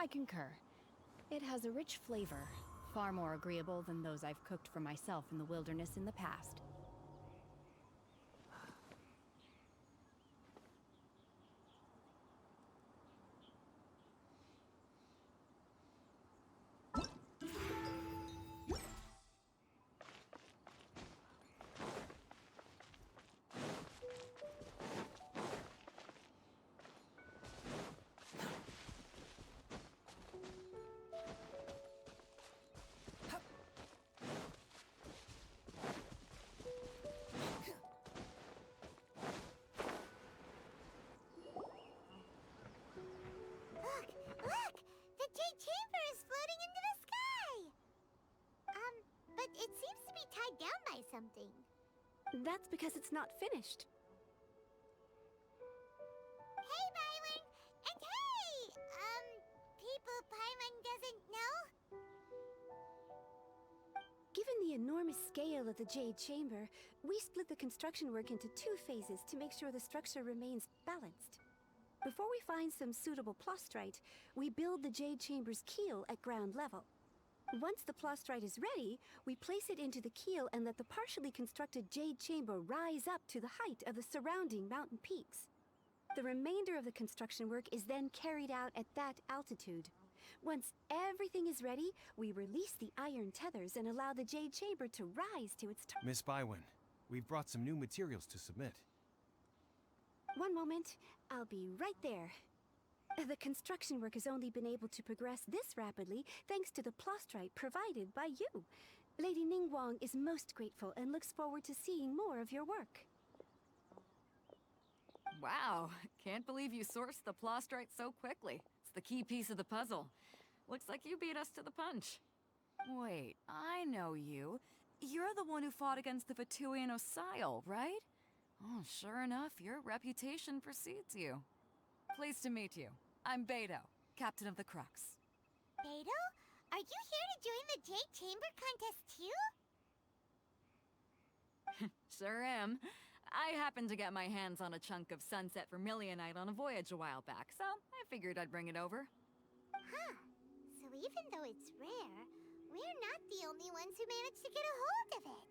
I concur. It has a rich flavor, far more agreeable than those I've cooked for myself in the wilderness in the past. Look! Look! The Jade Chamber is floating into the sky! But it seems to be tied down by something. That's because it's not finished. Hey, Byron! And hey! People Paimon doesn't know? Given the enormous scale of the Jade Chamber, we split the construction work into 2 phases to make sure the structure remains balanced. Before we find some suitable plastrite, we build the Jade Chamber's keel at ground level. Once the plastrite is ready, we place it into the keel and let the partially constructed Jade Chamber rise up to the height of the surrounding mountain peaks. The remainder of the construction work is then carried out at that altitude. Once everything is ready, we release the iron tethers and allow the Jade Chamber to rise to its top. Miss Bywin, we've brought some new materials to submit. One moment, I'll be right there. The construction work has only been able to progress this rapidly thanks to the plastrite provided by you. Lady Ningguang is most grateful and looks forward to seeing more of your work. Wow, can't believe you sourced the plastrite so quickly. It's the key piece of the puzzle. Looks like you beat us to the punch. Wait, I know you. You're the one who fought against the Vituian Osile, right? Oh, sure enough, your reputation precedes you. Pleased to meet you. I'm Beto, captain of the Crux. Beto? Are you here to join the Jade Chamber contest too? Sure am. I happened to get my hands on a chunk of sunset vermilionite on a voyage a while back, so I figured I'd bring it over. Huh. So even though it's rare, we're not the only ones who managed to get a hold of it.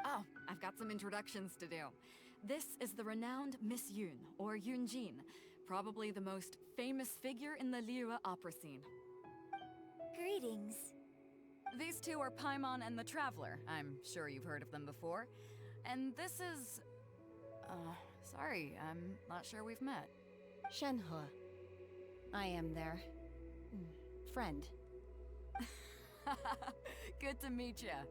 Oh, I've got some introductions to do. This is the renowned Miss Yun, or Yunjin, probably the most famous figure in the Liyue opera scene. Greetings. These two are Paimon and the Traveler. I'm sure you've heard of them before. And this is... sorry, I'm not sure we've met. Shenhe. I am their... friend. Good to meet ya.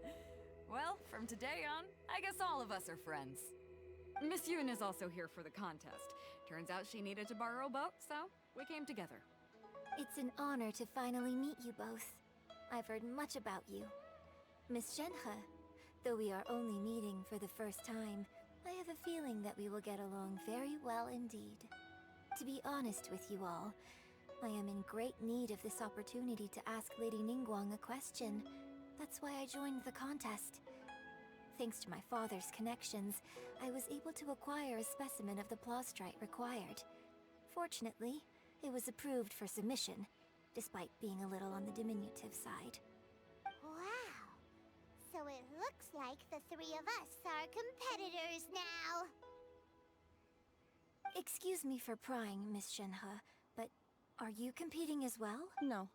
Well, from today on, I guess all of us are friends. Miss Yun is also here for the contest. Turns out she needed to borrow a boat, so we came together. It's an honor to finally meet you both. I've heard much about you. Miss Shenhe, though we are only meeting for the first time, I have a feeling that we will get along very well indeed. To be honest with you all, I am in great need of this opportunity to ask Lady Ningguang a question. That's why I joined the contest. Thanks to my father's connections, I was able to acquire a specimen of the plastrite required. Fortunately, it was approved for submission, despite being a little on the diminutive side. Wow. So it looks like the 3 of us are competitors now. Excuse me for prying, Miss Shenhe, but are you competing as well? No.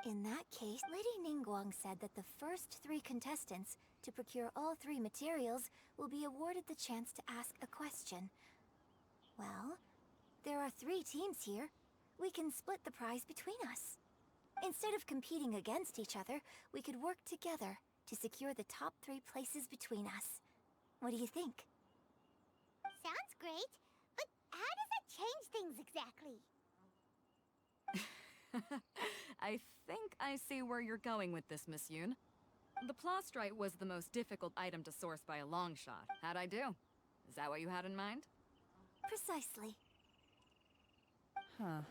In that case, Lady Ningguang said that the first 3 contestants to procure all 3 materials will be awarded the chance to ask a question. Well, there are 3 teams here. We can split the prize between us. Instead of competing against each other, we could work together to secure the top 3 places between us. What do you think? Sounds great, but how does that change things exactly? I think I see where you're going with this, Miss Yun. The plastrite was the most difficult item to source by a long shot. How'd I do? Is that what you had in mind? Precisely. Huh.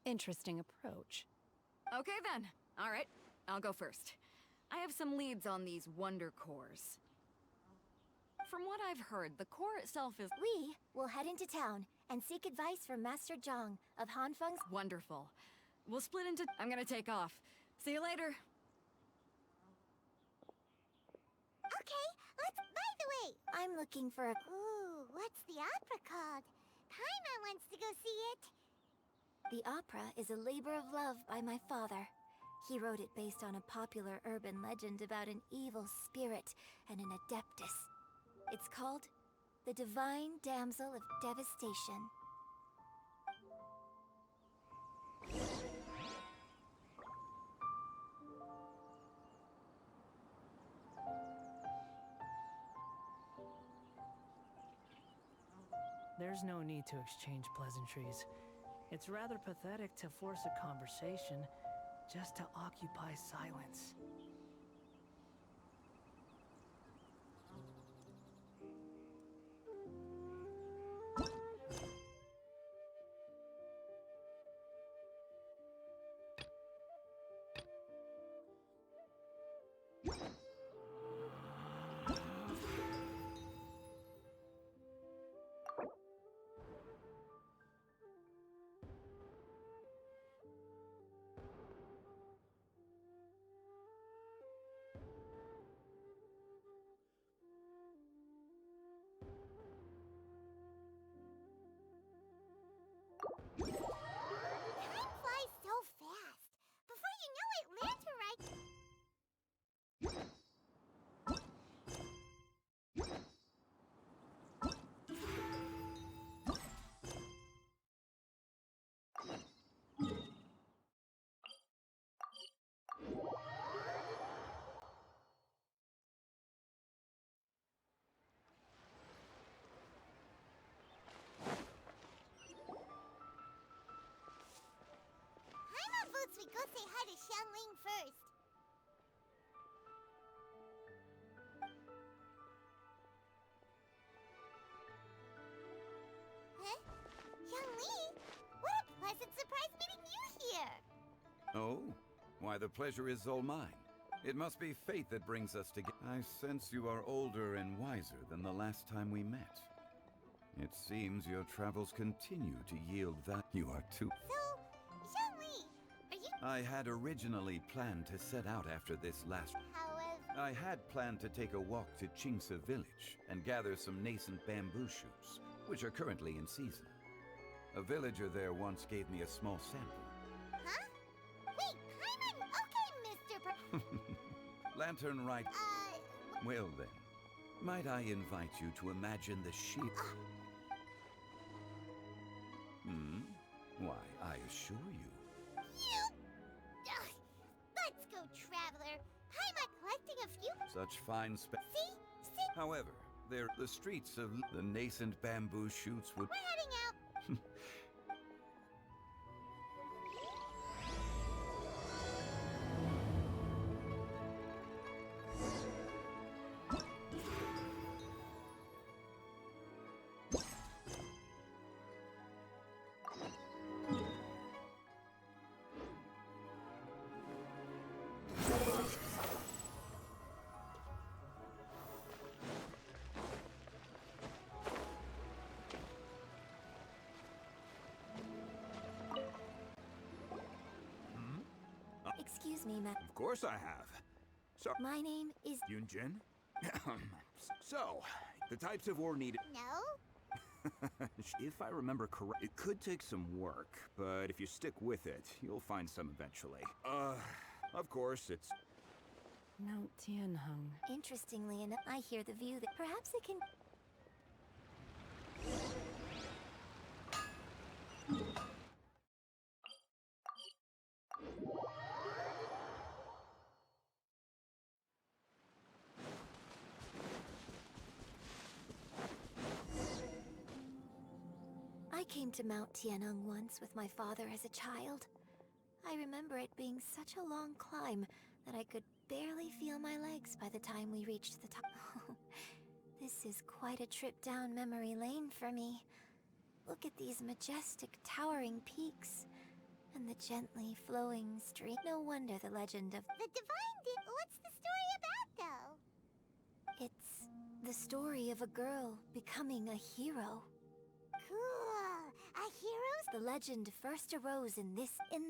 Interesting approach. Okay then. All right, I'll go first. I have some leads on these wonder cores. From what I've heard, the core itself is We will head into town and seek advice from Master Zhang of Hanfeng's. wonderful. We'll split into... I'm gonna take off. See you later. Okay, by the way, I'm looking for a... ooh, what's the opera called? Paimon wants to go see it. The opera is a labor of love by my father. He wrote it based on a popular urban legend about an evil spirit and an adeptus. It's called The Divine Damsel of Devastation. There's no need to exchange pleasantries. It's rather pathetic to force a conversation just to occupy silence. Time flies so fast. Before you know it, Lantern right. Paimon votes we go say hi to Xiangling first. Huh? Xiangling? What a pleasant surprise meeting you here! Oh? Why, the pleasure is all mine. It must be fate that brings us together. I sense you are older and wiser than the last time we met. It seems your travels continue to yield that you are too... So, Xiangling, are you... I had originally planned to set out after this last... However... I had planned to take a walk to Qingce village and gather some nascent bamboo shoots, which are currently in season. A villager there once gave me a small sample. Huh? Wait, Paimon! Okay, Mr. Lantern right... Well then, might I invite you to imagine the sheep... Why, I assure you... You... Ugh. Let's go, Traveler. Paimon collecting a few... Such fine See? However, the streets of the nascent bamboo shoots would... We're heading out. Excuse me, ma... Of course I have. So, My name is... Yunjin? So, the types of ore needed... No? If I remember correct, it could take some work, but if you stick with it, you'll find some eventually. Of course, it's... Mount Tianheng. Interestingly enough, I hear the view that perhaps it can... I came to Mount Tianheng once with my father as a child. I remember it being such a long climb that I could barely feel my legs by the time we reached the top. This is quite a trip down memory lane for me. Look at these majestic, towering peaks, and the gently flowing stream. No wonder the legend of... The Divine did... What's the story about, though? It's The story of a girl becoming a hero. Cool. A hero's... The legend first arose in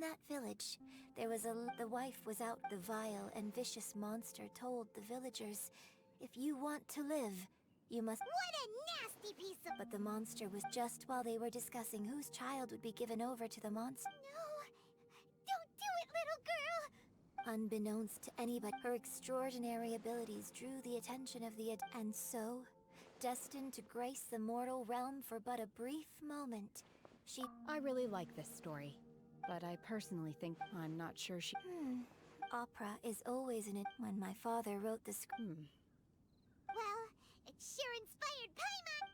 that village. There was the wife was out. The vile and vicious monster told the villagers, if you want to live, you must... What a nasty piece of... But the monster was just while they were discussing whose child would be given over to the monster. No! Don't do it, little girl! Unbeknownst to anybody, her extraordinary abilities drew the attention of the and so, destined to grace the mortal realm for but a brief moment, she... I really like this story, but I personally think I'm not sure she... Opera is always in it. When my father wrote the script... Well, it sure inspired Paimon!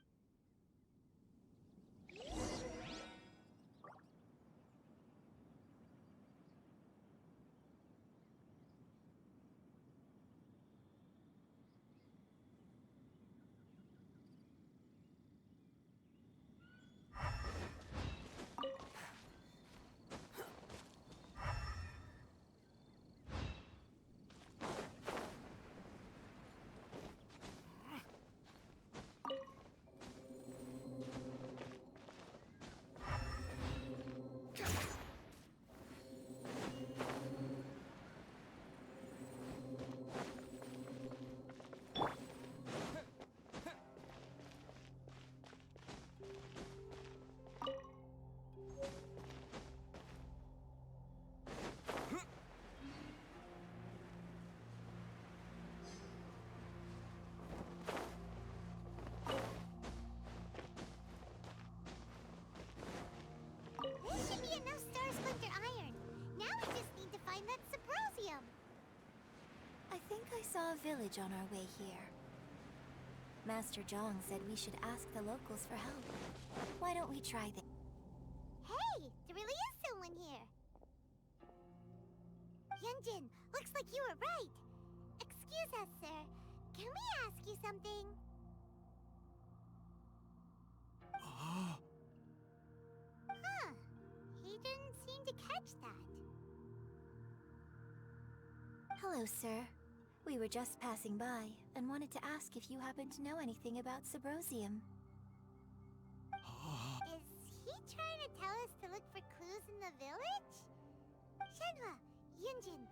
This should be enough Star Splinter iron. Now we just need to find that Subrosium. I think I saw a village on our way here. Master Zhang said we should ask the locals for help. Why don't we try this? Hey, there really is someone here. Yunjin, looks like you were right. Excuse us, sir. Can we ask you something? Huh. He didn't seem to catch that. Hello, sir. We were just passing by and wanted to ask if you happen to know anything about Subrosium. Is he trying to tell us to look for clues in the village? Shenhua, Yunjin,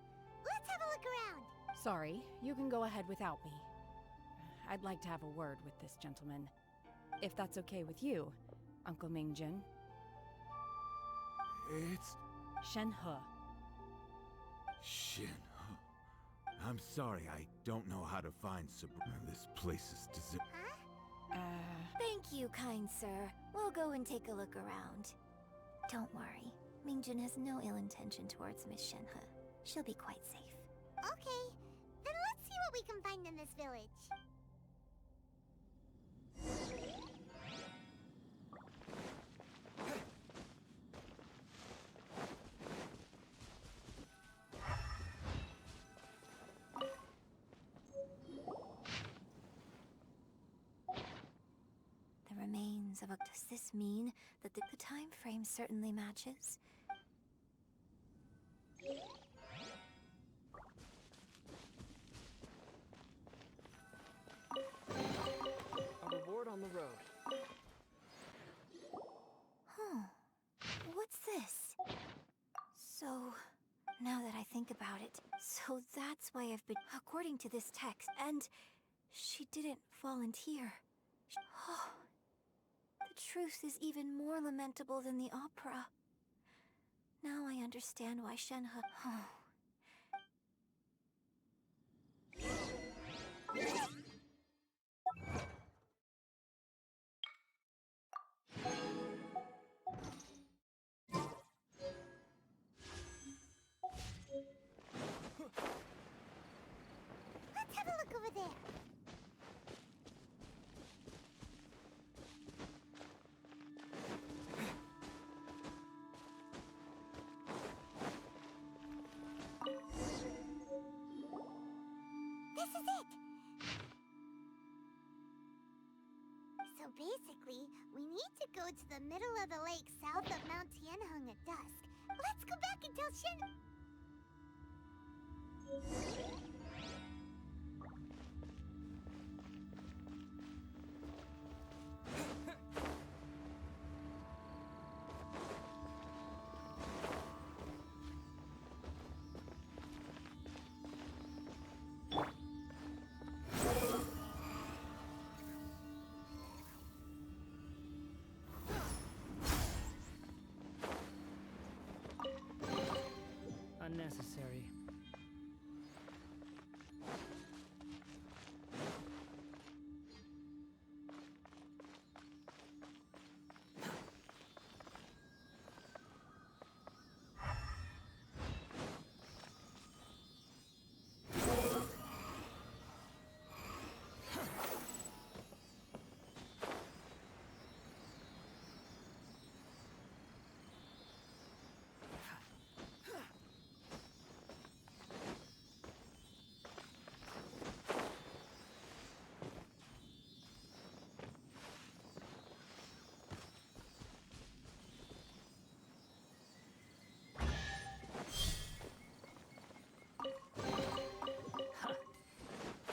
let's have a look around. Sorry, you can go ahead without me. I'd like to have a word with this gentleman. If that's okay with you, Uncle Mingjin. It's Shenhe. Shin. I'm sorry, I don't know how to find This place is deserted. Huh? Thank you, kind sir. We'll go and take a look around. Don't worry. Mingjin has no ill intention towards Miss Shenhe. She'll be quite safe. Okay, then let's see what we can find in this village. The remains of a... Does this mean that the time frame certainly matches? A reward on the road. Huh. What's this? So, now that I think about it, so that's why I've been... According to this text, and she didn't volunteer. Oh, the truth is even more lamentable than the opera. Now I understand why Shenhe... Oh. Let's have a look over there. This is it! So basically, we need to go to the middle of the lake south of Mount Tianheng at dusk. Let's go back and tell Shen... unnecessary.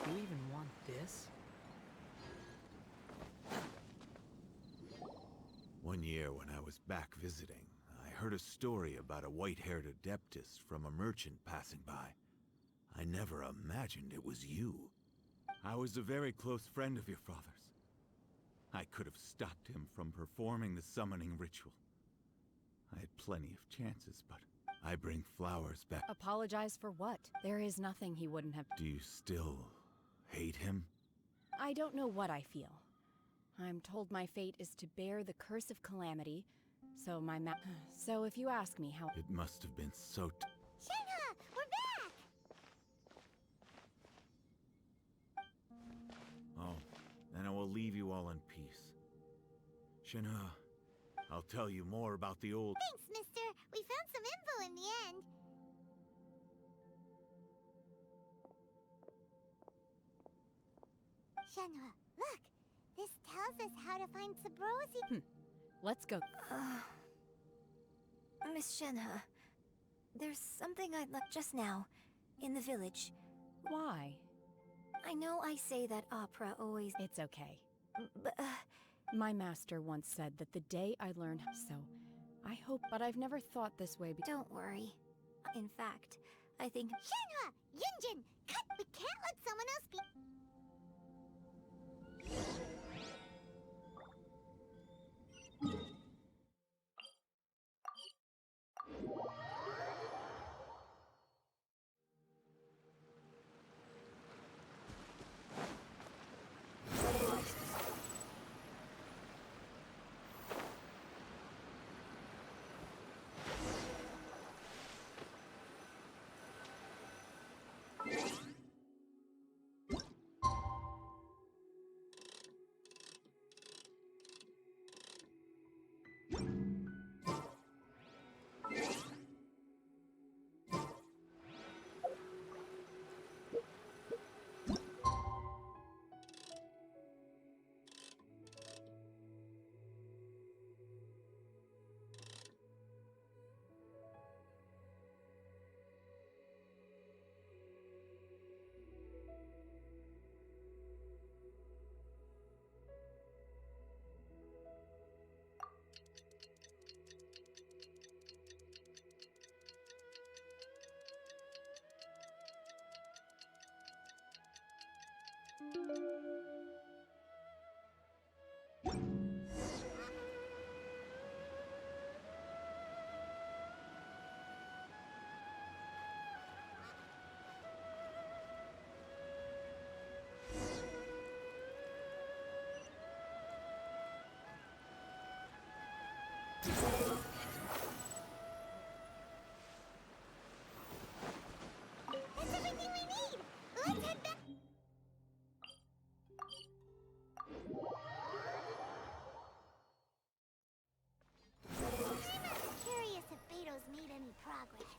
You even want this? One year when I was back visiting, I heard a story about a white-haired adeptus from a merchant passing by. I never imagined it was you. I was a very close friend of your father's. I could have stopped him from performing the summoning ritual. I had plenty of chances, but I bring flowers back. Apologize for what? There is nothing he wouldn't have. Do you still hate him? I don't know what I feel. I'm told my fate is to bear the curse of calamity, so so if you ask me how— It must have been so Shenhe, we're back! Oh, then I will leave you all in peace. Shenhe, I'll tell you more about the old— Thanks, mister. We found some info in the end. Shenhe, look! This tells us how to find Sabrosi. Let's go. Miss Shenhe, there's something I'd like just now, in the village. Why? I know I say that opera always— It's okay. But, My master once said that the day I learned, so I hope, but I've never thought this way don't worry. In fact, I think— Shenhe! Yunjin! Cut! We can't let someone else be— That's everything we need! Let's head back! I'm curious if Beto's made any progress.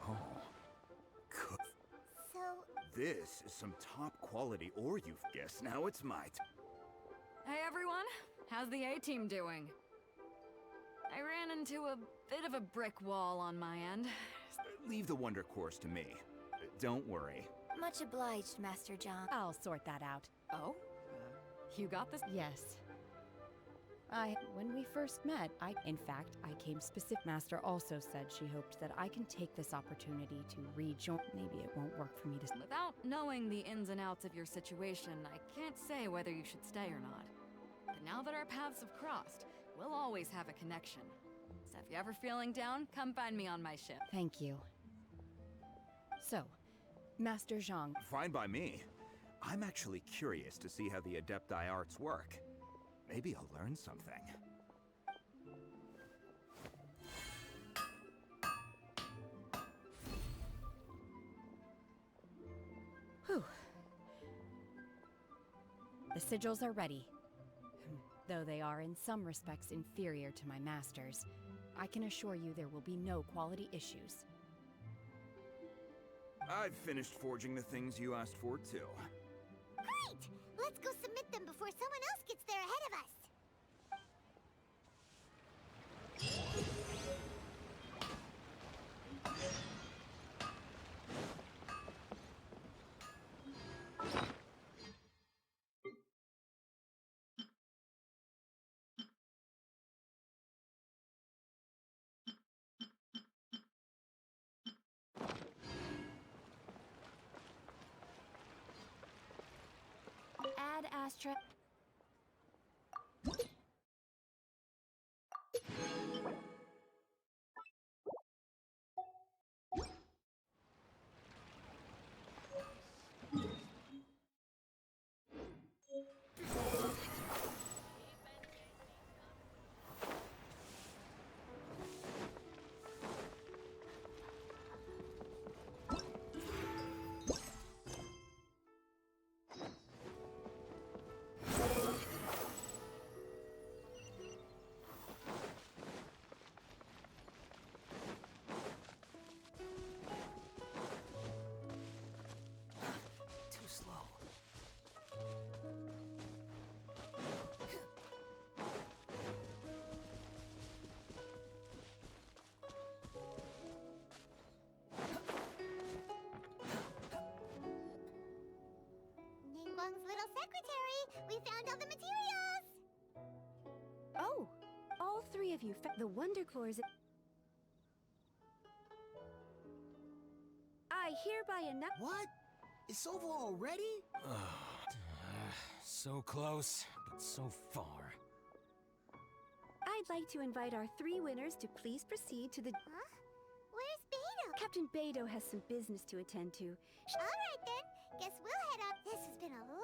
Oh. Cook. So, This is some top quality ore you've guessed. Now it's my Hey everyone, how's the A-team doing? I ran into a bit of a brick wall on my end. Leave the wonder course to me. Don't worry. much obliged, Master John. I'll sort that out. Oh? You got this? Yes. When we first met, in fact, I came specific. Master also said she hoped that I can take this opportunity to rejoin. Maybe it won't work for me to. Without knowing the ins and outs of your situation, I can't say whether you should stay or not. But now that our paths have crossed, we'll always have a connection. So if you're ever feeling down, come find me on my ship. Thank you. So, Master Zhang. Fine by me. I'm actually curious to see how the Adepti arts work. Maybe I'll learn something. Whew. The sigils are ready. Though they are in some respects inferior to my master's, I can assure you there will be no quality issues. I've finished forging the things you asked for, too. Great! Let's go submit them before someone else gets there ahead of us. Add Astra. Too slow. Ningguang's little secretary! We found all the materials! Oh, all three of you the Wonder Cores. I hereby announce. What? It's over already? So close, but so far. I'd like to invite our three winners to please proceed to the. Huh? Where's Beidou? Captain Beidou has some business to attend to. Alright then, guess we'll head up. This has been a lot.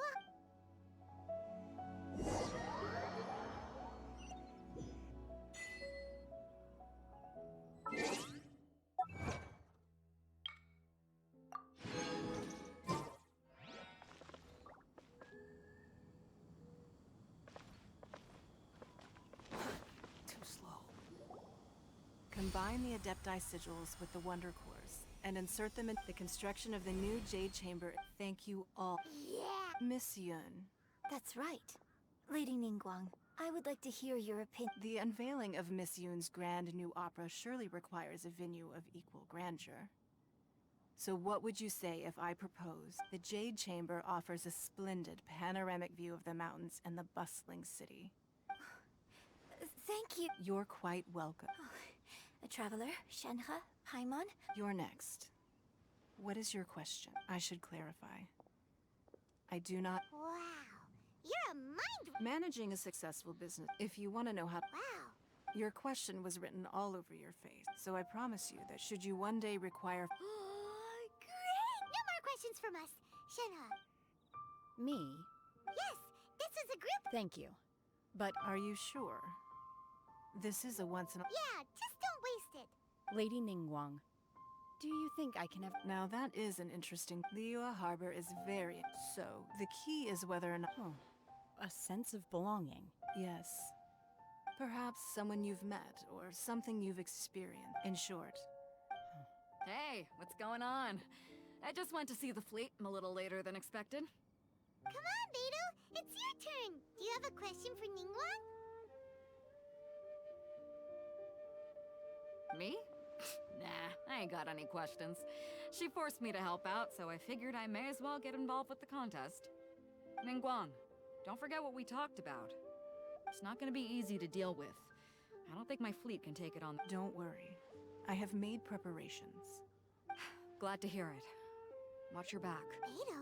Too slow. Combine the Adepti sigils with the Wonder Cores and insert them in the construction of the new Jade Chamber. Thank you all. Yeah! Miss Yun, That's right. Lady Ningguang, I would like to hear your opinion. the unveiling of Miss Yun's grand new opera surely requires a venue of equal grandeur. So what would you say if I proposed? The Jade Chamber offers a splendid panoramic view of the mountains and the bustling city. Thank you. You're quite welcome. A traveler, Shenhe, Paimon. You're next. What is your question? I should clarify. I do not... Wow! You're a mind... Managing a successful business, if you want to know how... Wow! Your question was written all over your face, so I promise you that should you one day require... Great! No more questions from us. Shenhe. Me? Yes, this is a group... Thank you. But, Are you sure? This is a once-in-a... Yeah, just don't waste it. Lady Ningguang, do you think I can have... Now that is an interesting... Liyue Harbor is very... So, the key is whether or not... Oh, a sense of belonging. Yes. Perhaps someone you've met, or something you've experienced. In short. Hey, what's going on? I just went to see the fleet a little later than expected. Come on, Beidou. It's your turn. Do you have a question for Ningguang? Me? Nah, I ain't got any questions. She forced me to help out, so I figured I may as well get involved with the contest. Ningguang, don't forget what we talked about. It's not gonna be easy to deal with. I don't think my fleet can take it on. Don't worry. I have made preparations. Glad to hear it. Watch your back. Beto,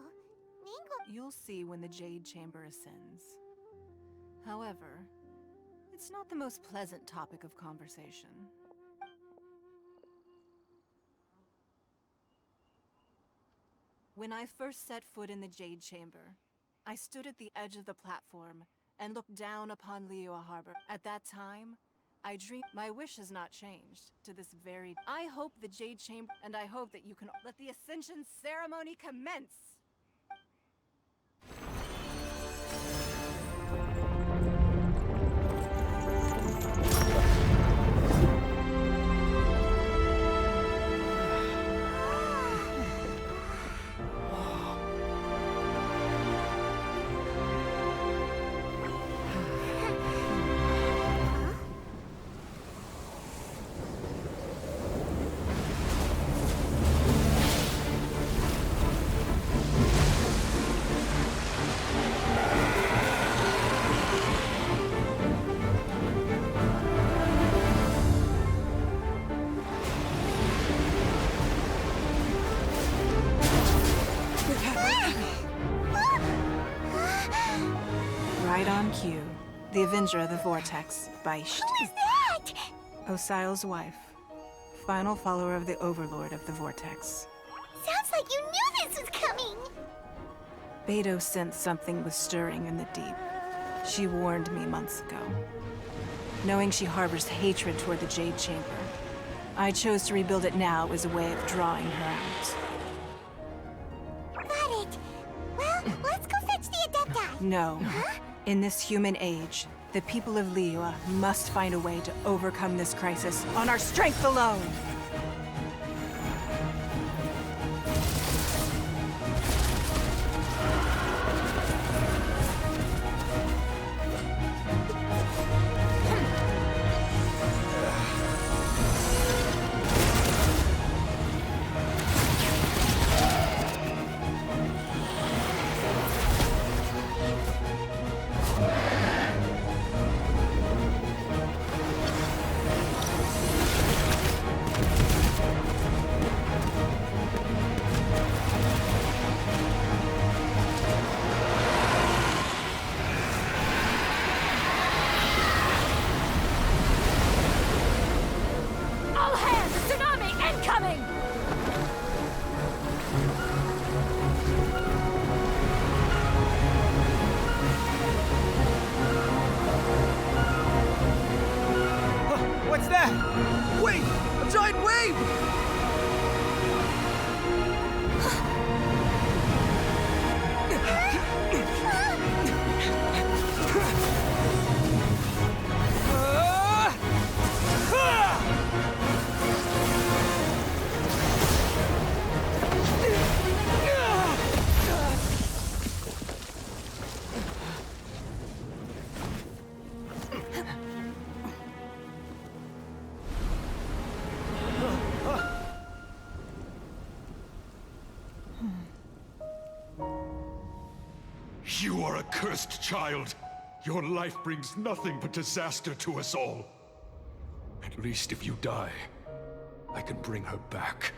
Ningle... You'll see when the Jade Chamber ascends. However, it's not the most pleasant topic of conversation. When I first set foot in the Jade Chamber, I stood at the edge of the platform and looked down upon Liyue Harbor. At that time, I dreamed. My wish has not changed to this very... I hope the Jade Chamber, and I hope that you can let the Ascension ceremony commence! Right on cue. The Avenger of the Vortex, Beisht. Who is that? Osial's wife. Final follower of the Overlord of the Vortex. Sounds like you knew this was coming! Beto sensed something was stirring in the deep. She warned me months ago. Knowing she harbors hatred toward the Jade Chamber, I chose to rebuild it now as a way of drawing her out. Got it. Well, let's go fetch the Adepti. No. Huh? In this human age, the people of Liyue must find a way to overcome this crisis on our strength alone! What's that? Wait! A giant wave! You are a cursed child. Your life brings nothing but disaster to us all. At least if you die, I can bring her back.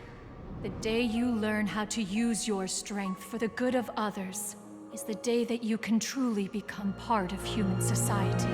The day you learn how to use your strength for the good of others is the day that you can truly become part of human society.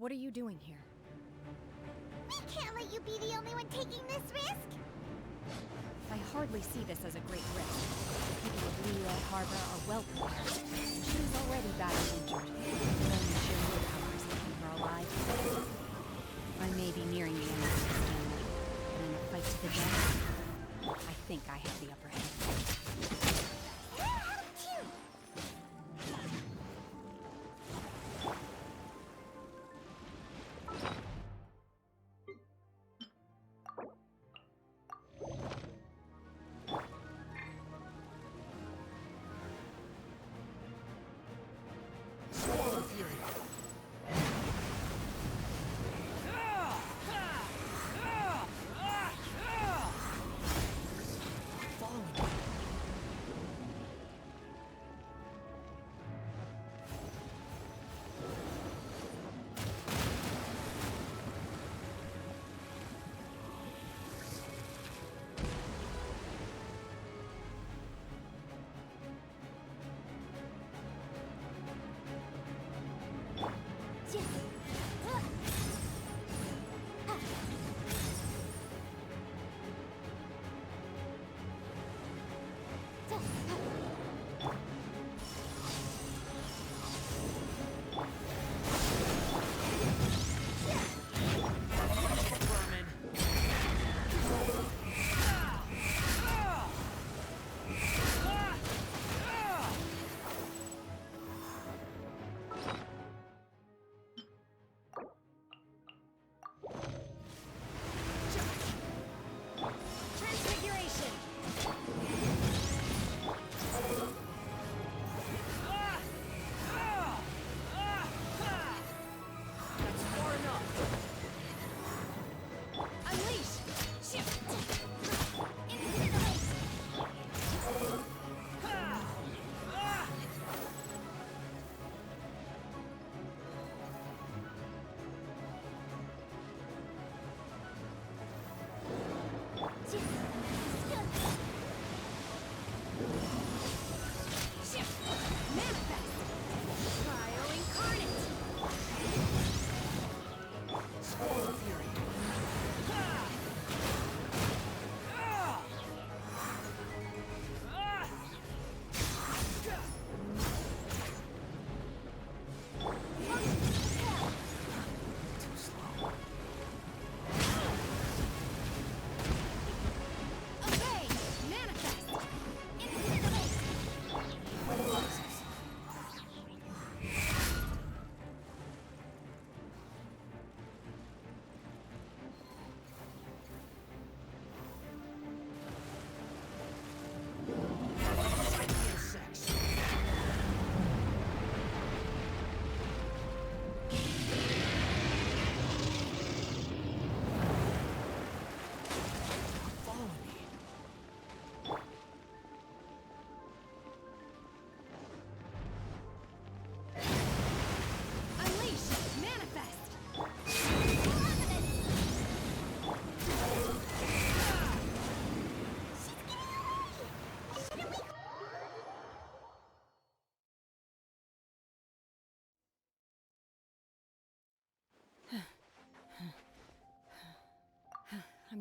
What are you doing here? We can't let you be the only one taking this risk! I hardly see this as a great risk. The people of Liyue Harbor are well prepared. She's already badly injured. Only sheer willpower is keeping her alive. I may be nearing the end of this game, but in a fight to the death, I think I have the upper hand.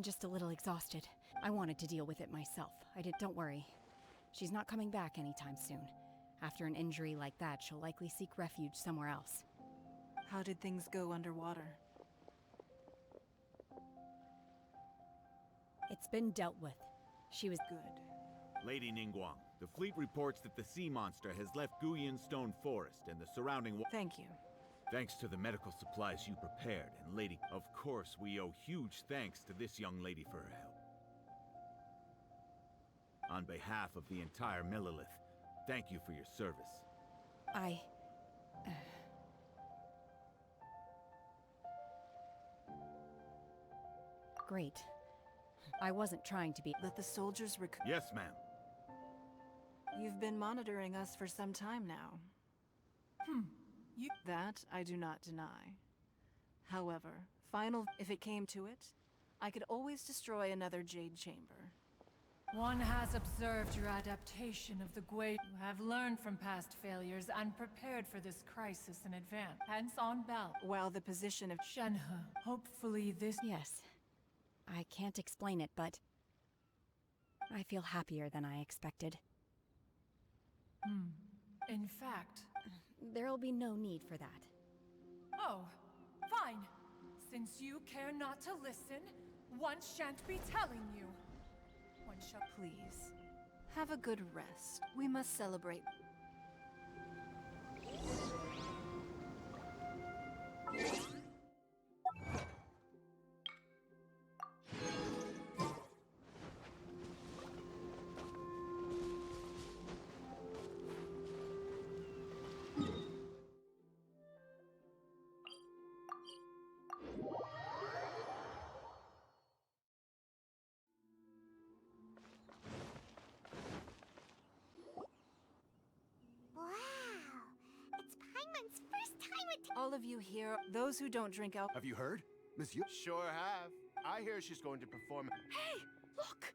I'm just a little exhausted. I wanted to deal with it myself. Don't worry. She's not coming back anytime soon. After an injury like that, she'll likely seek refuge somewhere else. How did things go underwater? It's been dealt with. She was good. Lady Ningguang, the fleet reports that the sea monster has left Guyan Stone Forest and the surrounding Thank you. Thanks to the medical supplies you prepared, and Lady... Of course, we owe huge thanks to this young lady for her help. On behalf of the entire Millelith, thank you for your service. Great. I wasn't trying to be... Let the soldiers Yes, ma'am. You've been monitoring us for some time now. That I do not deny. However, if it came to it, I could always destroy another Jade Chamber. One has observed your adaptation of the Gwei. You have learned from past failures and prepared for this crisis in advance. Hence on Bell. While the position of Shenhe, hopefully this... Yes. I can't explain it, but I feel happier than I expected. In fact... There'll be no need for that. Oh, fine. Since you care not to listen, one shan't be telling you. One shall... Please, have a good rest. We must celebrate. All of you here, those who don't drink alcohol... Have you heard? Miss Yu? Sure have. I hear she's going to perform... Hey! Look!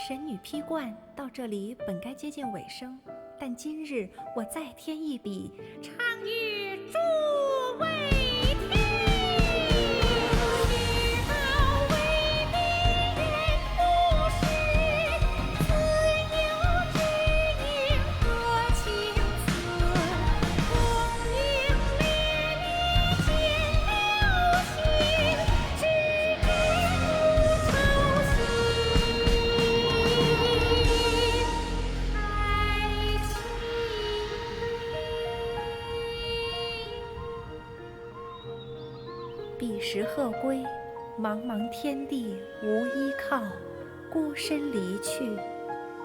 神女劈冠到这里本该接近尾声，但今日我再添一笔，唱与诸位听。知道为民人不是，自有知音和情字，功名烈烈见了心，只知不操心。彼时鹤归，茫茫天地无依靠，孤身离去。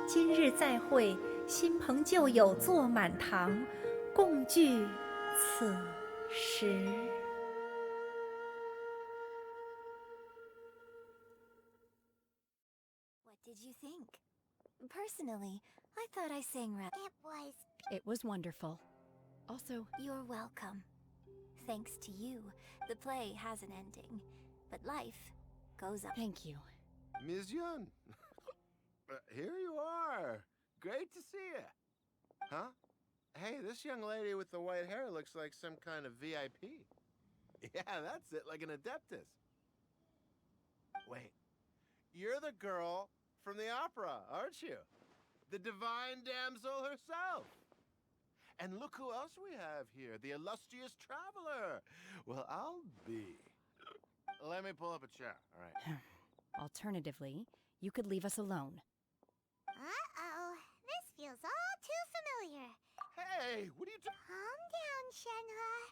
今日再会，新朋旧友坐满堂，共聚此时。What did you think? Personally, I thought I sang It was wonderful. Also, You're welcome. Thanks to you, the play has an ending, but life goes on. Thank you. Ms. Yun. Here you are. Great to see you. Huh? Hey, this young lady with the white hair looks like some kind of VIP. Yeah, that's it, like an adeptus. Wait, you're the girl from the opera, aren't you? The divine damsel herself. And look who else we have here, the illustrious traveler. Well, I'll be. Let me pull up a chair, all right. Alternatively, you could leave us alone. Uh-oh. This feels all too familiar. Hey, what are you Calm down, Shenhe.